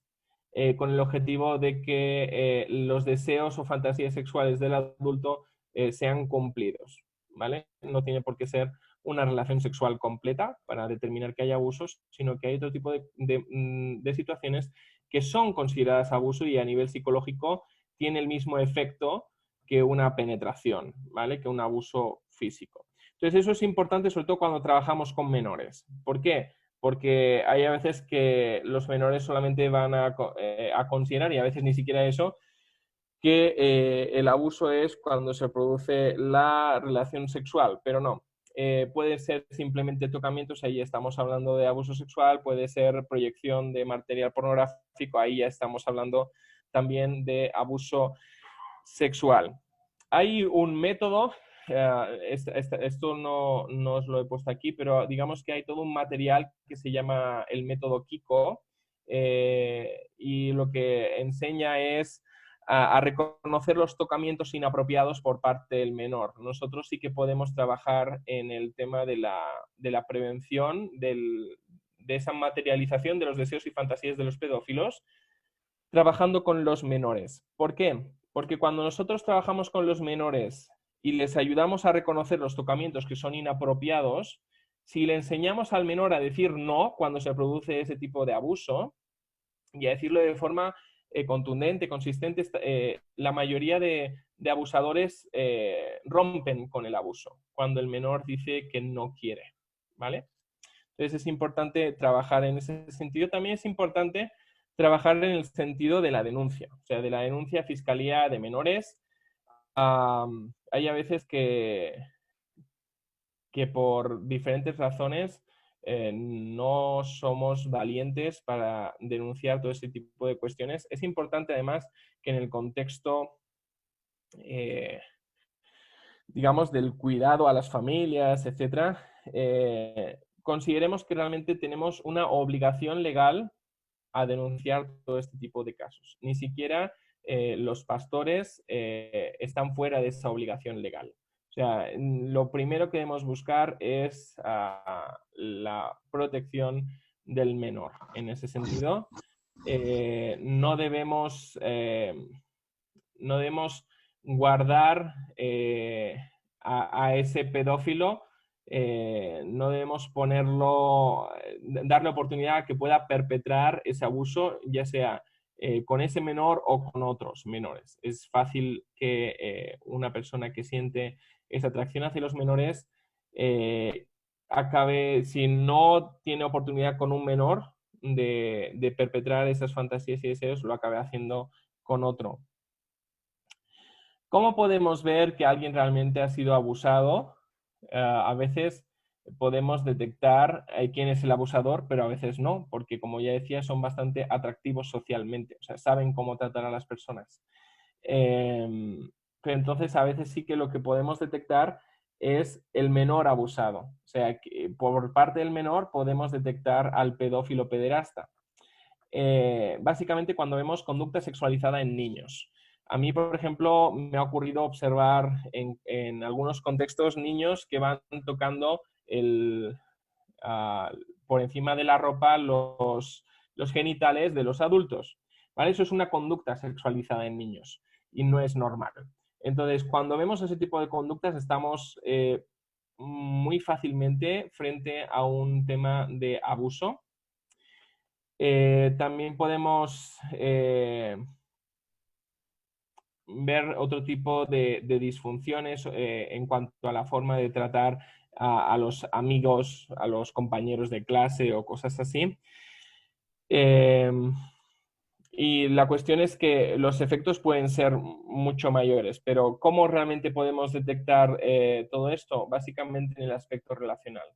con el objetivo de que los deseos o fantasías sexuales del adulto sean cumplidos, ¿vale? No tiene por qué ser una relación sexual completa para determinar que haya abusos, sino que hay otro tipo de situaciones que son consideradas abuso y a nivel psicológico tiene el mismo efecto que una penetración, ¿vale? Que un abuso físico. Entonces eso es importante sobre todo cuando trabajamos con menores. ¿Por qué? porque hay a veces que los menores solamente van a considerar, y a veces ni siquiera eso, que el abuso es cuando se produce la relación sexual, pero no. Puede ser simplemente tocamientos, ahí estamos hablando de abuso sexual, puede ser proyección de material pornográfico, ahí ya estamos hablando también de abuso sexual. Hay un método, esto no os lo he puesto aquí, pero digamos que hay todo un material que se llama el método Kiko, y lo que enseña es a reconocer los tocamientos inapropiados por parte del menor. Nosotros sí que podemos trabajar en el tema de la prevención de esa materialización de los deseos y fantasías de los pedófilos, trabajando con los menores. ¿Por qué? Porque cuando nosotros trabajamos con los menores y les ayudamos a reconocer los tocamientos que son inapropiados, si le enseñamos al menor a decir no cuando se produce ese tipo de abuso y a decirlo de forma contundente, consistente, la mayoría de abusadores rompen con el abuso cuando el menor dice que no quiere, ¿vale? Entonces es importante trabajar en ese sentido. También es importante trabajar en el sentido de la denuncia, o sea, de la denuncia a Fiscalía de Menores. Hay a veces que por diferentes razones no somos valientes para denunciar todo ese tipo de cuestiones. Es importante además que en el contexto, digamos, del cuidado a las familias, etcétera, consideremos que realmente tenemos una obligación legal a denunciar todo este tipo de casos. Ni siquiera los pastores están fuera de esa obligación legal. O sea, lo primero que debemos buscar es la protección del menor. En ese sentido, no debemos guardar a ese pedófilo, no debemos darle oportunidad a que pueda perpetrar ese abuso, ya sea con ese menor o con otros menores. Es fácil que una persona que siente esa atracción hacia los menores acabe, si no tiene oportunidad con un menor de perpetrar esas fantasías y deseos, lo acabe haciendo con otro. ¿Cómo podemos ver que alguien realmente ha sido abusado? A veces podemos detectar quién es el abusador, pero a veces no, porque como ya decía, son bastante atractivos socialmente, o sea, saben cómo tratar a las personas. Pero entonces a veces sí que lo que podemos detectar es el menor abusado. O sea, que por parte del menor podemos detectar al pedófilo pederasta. Básicamente cuando vemos conducta sexualizada en niños. A mí, por ejemplo, me ha ocurrido observar en algunos contextos niños que van tocando por encima de la ropa los genitales de los adultos, ¿vale? Eso es una conducta sexualizada en niños y no es normal. Entonces, cuando vemos ese tipo de conductas, estamos muy fácilmente frente a un tema de abuso. También podemos ver otro tipo de disfunciones en cuanto a la forma de tratar a los amigos, a los compañeros de clase o cosas así. Y la cuestión es que los efectos pueden ser mucho mayores, pero ¿cómo realmente podemos detectar todo esto? Básicamente en el aspecto relacional,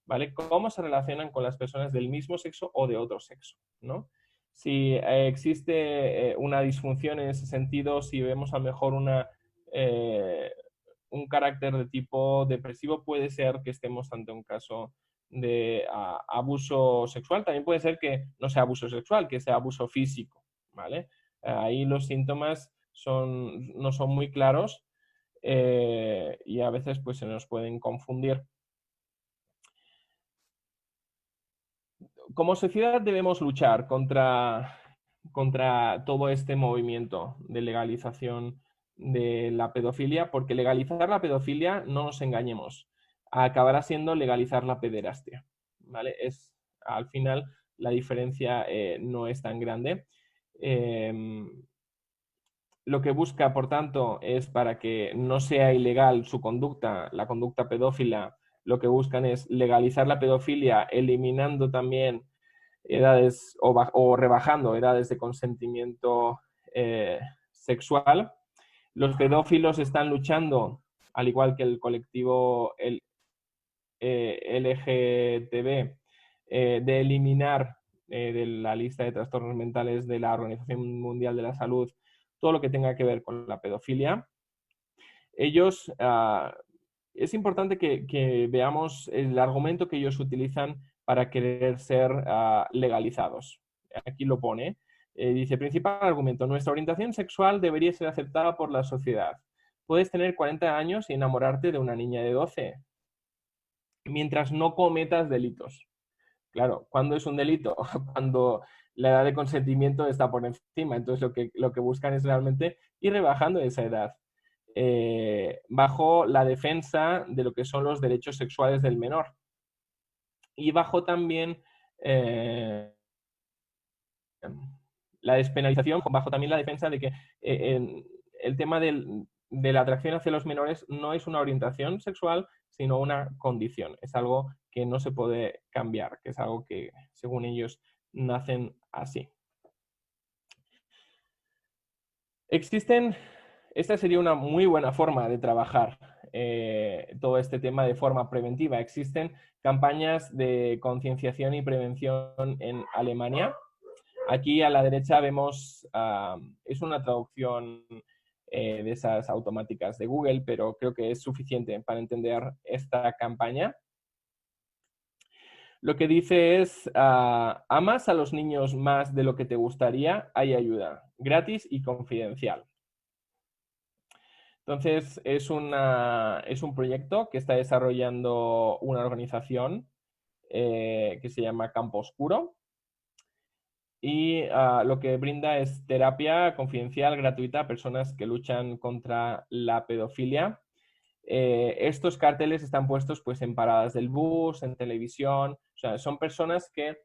¿vale? ¿Cómo se relacionan con las personas del mismo sexo o de otro sexo, ¿no? Si existe una disfunción en ese sentido, si vemos a lo mejor un carácter de tipo depresivo, puede ser que estemos ante un caso de abuso sexual. También puede ser que no sea abuso sexual, que sea abuso físico, ¿vale? Ahí los síntomas no son muy claros y a veces pues se nos pueden confundir. Como sociedad debemos luchar contra todo este movimiento de legalización de la pedofilia, porque legalizar la pedofilia, no nos engañemos, acabará siendo legalizar la pederastia, ¿vale? Al final la diferencia no es tan grande. Lo que busca, por tanto, es para que no sea ilegal su conducta, la conducta pedófila, lo que buscan es legalizar la pedofilia, eliminando también edades o rebajando edades de consentimiento sexual. Los pedófilos están luchando, al igual que el colectivo LGTB, de eliminar de la lista de trastornos mentales de la Organización Mundial de la Salud todo lo que tenga que ver con la pedofilia. Ellos, es importante que veamos el argumento que ellos utilizan para querer ser legalizados. Aquí lo pone. Dice, principal argumento, nuestra orientación sexual debería ser aceptada por la sociedad. Puedes tener 40 años y enamorarte de una niña de 12, mientras no cometas delitos. Claro, ¿cuándo es un delito? Cuando la edad de consentimiento está por encima. Entonces lo que buscan es realmente ir rebajando esa edad. Bajo la defensa de lo que son los derechos sexuales del menor. Y bajo también la despenalización, bajo también la defensa de que el tema de la atracción hacia los menores no es una orientación sexual, sino una condición. Es algo que no se puede cambiar, que es algo que, según ellos, nacen así. Esta sería una muy buena forma de trabajar todo este tema de forma preventiva. Existen campañas de concienciación y prevención en Alemania. Aquí a la derecha vemos, es una traducción de esas automáticas de Google, pero creo que es suficiente para entender esta campaña. Lo que dice es, amas a los niños más de lo que te gustaría, hay ayuda, gratis y confidencial. Entonces, es un proyecto que está desarrollando una organización que se llama Campo Oscuro. Y lo que brinda es terapia confidencial gratuita a personas que luchan contra la pedofilia. Estos carteles están puestos pues, en paradas del bus, en televisión. O sea, son personas que,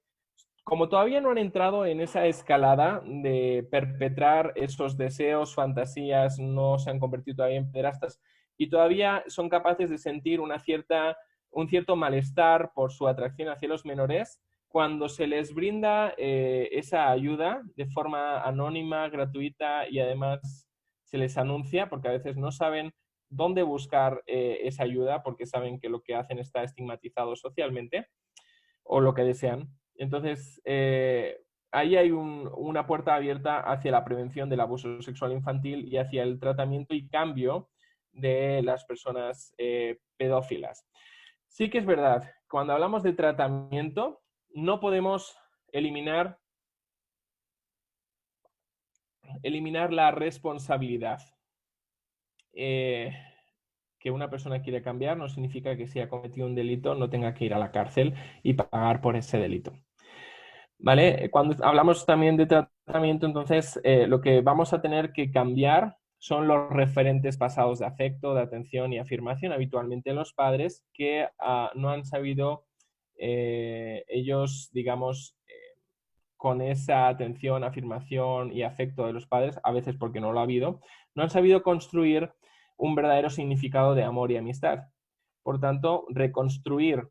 como todavía no han entrado en esa escalada de perpetrar esos deseos, fantasías, no se han convertido todavía en pederastas y todavía son capaces de sentir un cierto malestar por su atracción hacia los menores, cuando se les brinda esa ayuda de forma anónima, gratuita y además se les anuncia, porque a veces no saben dónde buscar esa ayuda porque saben que lo que hacen está estigmatizado socialmente o lo que desean. Entonces, ahí hay una puerta abierta hacia la prevención del abuso sexual infantil y hacia el tratamiento y cambio de las personas pedófilas. Sí que es verdad, cuando hablamos de tratamiento, no podemos eliminar la responsabilidad. Que una persona quiere cambiar no significa que si ha cometido un delito no tenga que ir a la cárcel y pagar por ese delito. ¿Vale? Cuando hablamos también de tratamiento, entonces lo que vamos a tener que cambiar son los referentes pasados de afecto, de atención y afirmación, habitualmente los padres que no han sabido ellos, digamos, con esa atención, afirmación y afecto de los padres, a veces porque no lo ha habido, no han sabido construir un verdadero significado de amor y amistad. Por tanto, reconstruir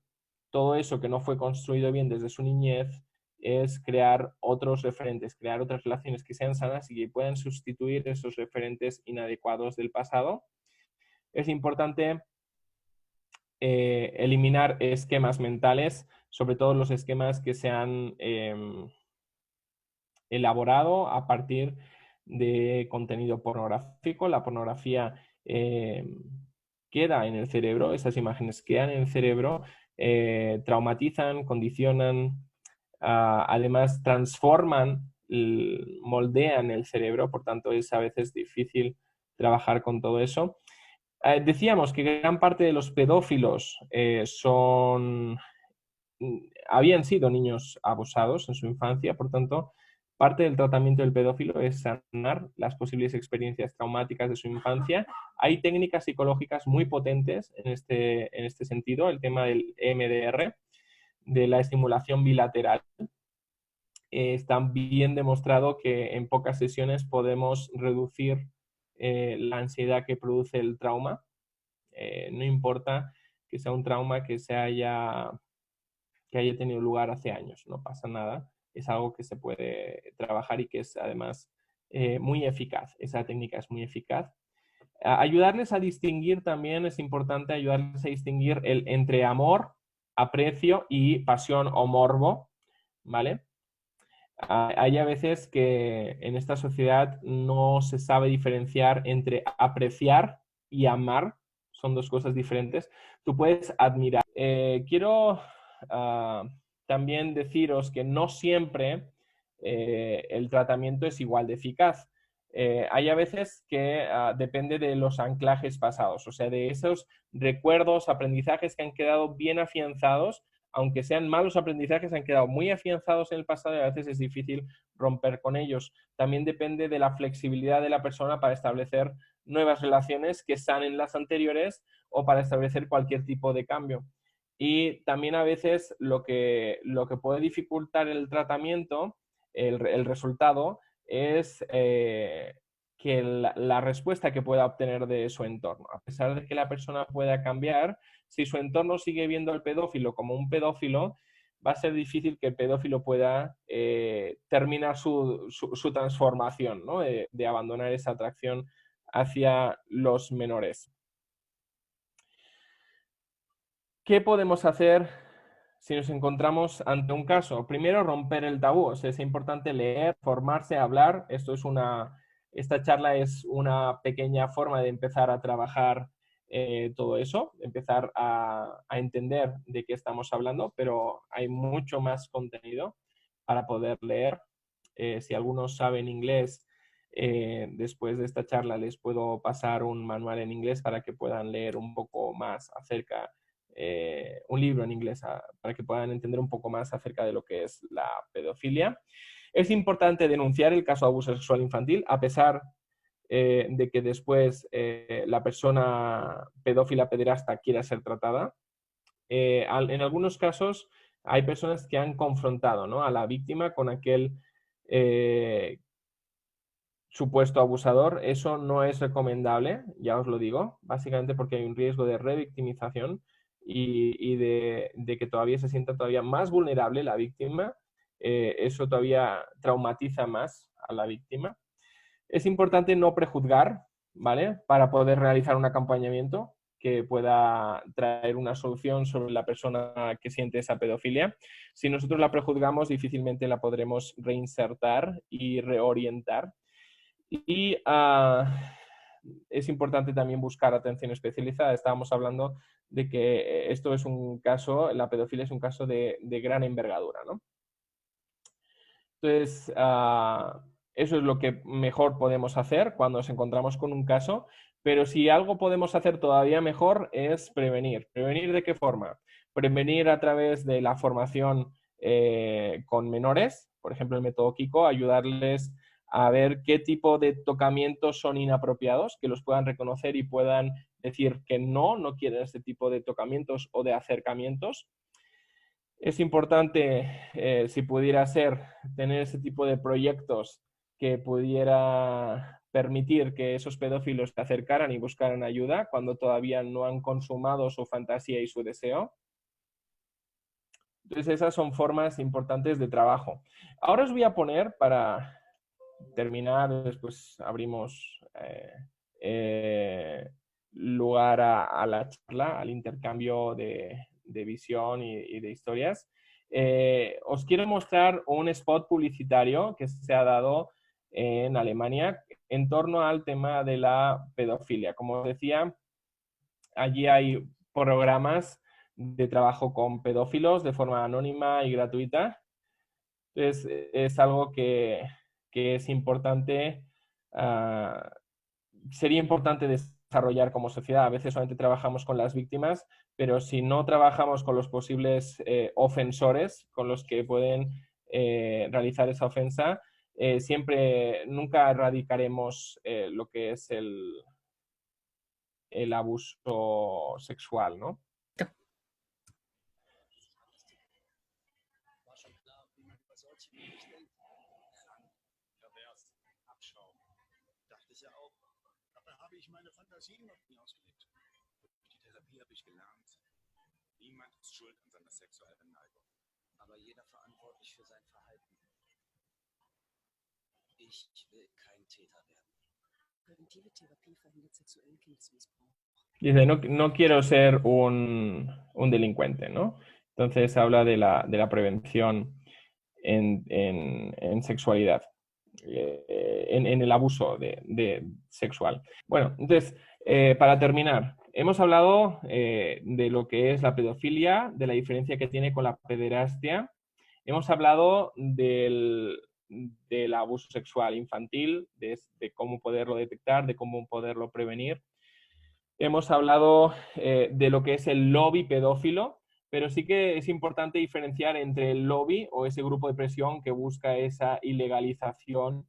todo eso que no fue construido bien desde su niñez es crear otros referentes, crear otras relaciones que sean sanas y que puedan sustituir esos referentes inadecuados del pasado. Es importante eliminar esquemas mentales, sobre todo los esquemas que se han elaborado a partir de contenido pornográfico. La pornografía queda en el cerebro, esas imágenes quedan en el cerebro, traumatizan, condicionan, además transforman, moldean el cerebro, por tanto es a veces difícil trabajar con todo eso. Decíamos que gran parte de los pedófilos habían sido niños abusados en su infancia, por tanto, parte del tratamiento del pedófilo es sanar las posibles experiencias traumáticas de su infancia. Hay técnicas psicológicas muy potentes en este sentido, el tema del EMDR, de la estimulación bilateral. Está bien demostrado que en pocas sesiones podemos reducir la ansiedad que produce el trauma. No importa que sea un trauma que haya tenido lugar hace años, no pasa nada, es algo que se puede trabajar y que es además muy eficaz, esa técnica es muy eficaz. Ayudarles a distinguir también, es importante ayudarles a distinguir entre amor, aprecio y pasión o morbo, ¿vale? Hay a veces que en esta sociedad no se sabe diferenciar entre apreciar y amar, son dos cosas diferentes. Tú puedes admirar. Quiero también deciros que no siempre el tratamiento es igual de eficaz. Hay a veces que depende de los anclajes pasados, o sea, de esos recuerdos, aprendizajes que han quedado bien afianzados, aunque sean malos aprendizajes, han quedado muy afianzados en el pasado y a veces es difícil romper con ellos. También depende de la flexibilidad de la persona para establecer nuevas relaciones que sanen las anteriores o para establecer cualquier tipo de cambio. Y también a veces lo que puede dificultar el tratamiento, el resultado, es que la respuesta que pueda obtener de su entorno. A pesar de que la persona pueda cambiar, si su entorno sigue viendo al pedófilo como un pedófilo, va a ser difícil que el pedófilo pueda terminar su transformación, ¿no? De abandonar esa atracción hacia los menores. ¿Qué podemos hacer si nos encontramos ante un caso? Primero, romper el tabú. O sea, es importante leer, formarse, hablar. Esta charla es una pequeña forma de empezar a trabajar todo eso, empezar a entender de qué estamos hablando, pero hay mucho más contenido para poder leer. Si algunos saben inglés, después de esta charla les puedo pasar un manual en inglés para que puedan leer un poco más acerca un libro en inglés para que puedan entender un poco más acerca de lo que es la pedofilia. Es importante denunciar el caso de abuso sexual infantil, a pesar de que después la persona pedófila pederasta quiera ser tratada. En algunos casos hay personas que han confrontado, ¿no?, a la víctima con aquel supuesto abusador. Eso no es recomendable, ya os lo digo, básicamente porque hay un riesgo de revictimización y de que todavía se sienta todavía más vulnerable la víctima. Eso todavía traumatiza más a la víctima. Es importante no prejuzgar, ¿vale?, para poder realizar un acompañamiento que pueda traer una solución sobre la persona que siente esa pedofilia. Si nosotros la prejuzgamos, difícilmente la podremos reinsertar y reorientar. Y es importante también buscar atención especializada. Estábamos hablando de que esto es un caso, la pedofilia es un caso de gran envergadura, ¿no? Entonces, eso es lo que mejor podemos hacer cuando nos encontramos con un caso, pero si algo podemos hacer todavía mejor es prevenir. ¿Prevenir de qué forma? Prevenir a través de la formación con menores, por ejemplo el método Kiko, ayudarles a ver qué tipo de tocamientos son inapropiados, que los puedan reconocer y puedan decir que no quieren este tipo de tocamientos o de acercamientos. Es importante, si pudiera ser, tener ese tipo de proyectos que pudiera permitir que esos pedófilos se acercaran y buscaran ayuda cuando todavía no han consumado su fantasía y su deseo. Entonces, esas son formas importantes de trabajo. Ahora os voy a poner, para terminar, después abrimos lugar a la charla, al intercambio de visión y de historias. Os quiero mostrar un spot publicitario que se ha dado en Alemania en torno al tema de la pedofilia. Como os decía, allí hay programas de trabajo con pedófilos de forma anónima y gratuita. Entonces, es algo que es importante, sería importante desarrollar como sociedad. A veces solamente trabajamos con las víctimas, pero si no trabajamos con los posibles ofensores, con los que pueden realizar esa ofensa, nunca erradicaremos lo que es el abuso sexual, ¿no? Meine Fantasien noch nie ausgelebt. Durch die Therapie habe ich gelernt, Niemand ist schuld an seiner sexuellen Neigung. Aber jeder verantwortlich für sein Verhalten. Ich will kein Täter werden. Präventive Therapie verhindert sexuellen Kindesmissbrauch. Dice, no quiero ser un delincuente, ¿no? Entonces habla de la prevención en sexualidad, en el abuso de sexual. Bueno, entonces, para terminar, hemos hablado de lo que es la pedofilia, de la diferencia que tiene con la pederastia. Hemos hablado del abuso sexual infantil, de cómo poderlo detectar, de cómo poderlo prevenir. Hemos hablado de lo que es el lobby pedófilo, pero sí que es importante diferenciar entre el lobby o ese grupo de presión que busca esa ilegalización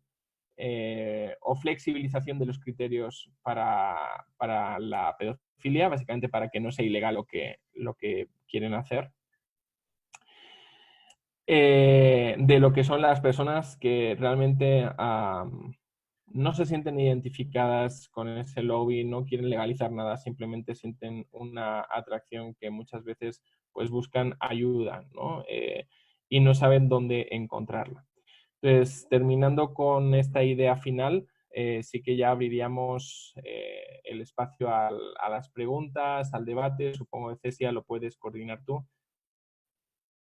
o flexibilización de los criterios para la pedofilia, básicamente para que no sea ilegal lo que quieren hacer. De lo que son las personas que realmente no se sienten identificadas con ese lobby, no quieren legalizar nada, simplemente sienten una atracción que muchas veces pues buscan ayuda, ¿no? Y no saben dónde encontrarla. Entonces, terminando con esta idea final, sí que ya abriríamos el espacio a las preguntas, al debate. Supongo que Cecia lo puedes coordinar tú